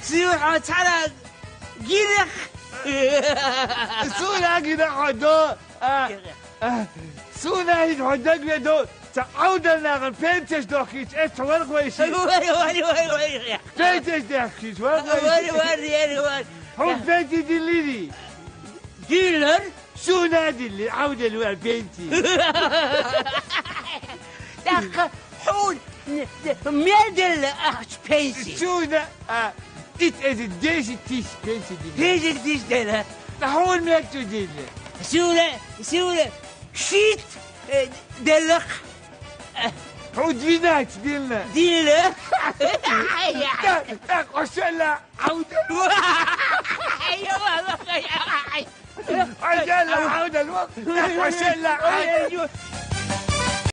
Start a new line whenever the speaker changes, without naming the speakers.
سيوحة تحرق جيرخ
سونا جدا حدو سونا هيد حدق بيدو تعودنا ناقل بنتش دوكيش ايش ورق ويشي
واري
بنتش دوكيش ورق ويشي هم بنتي دليلي
ديلر
سونا دلي عودة الوال بنتي
داخل حول ميدل بنسي
سونا تيت از ديش تيش بنتي دلي
ديش ديلا
نحول ميكتو دلي
سولة شيت دلق
عود فينات دلنا
ديلا
وشلا عودة
ايوه
عودة الوقت وشلا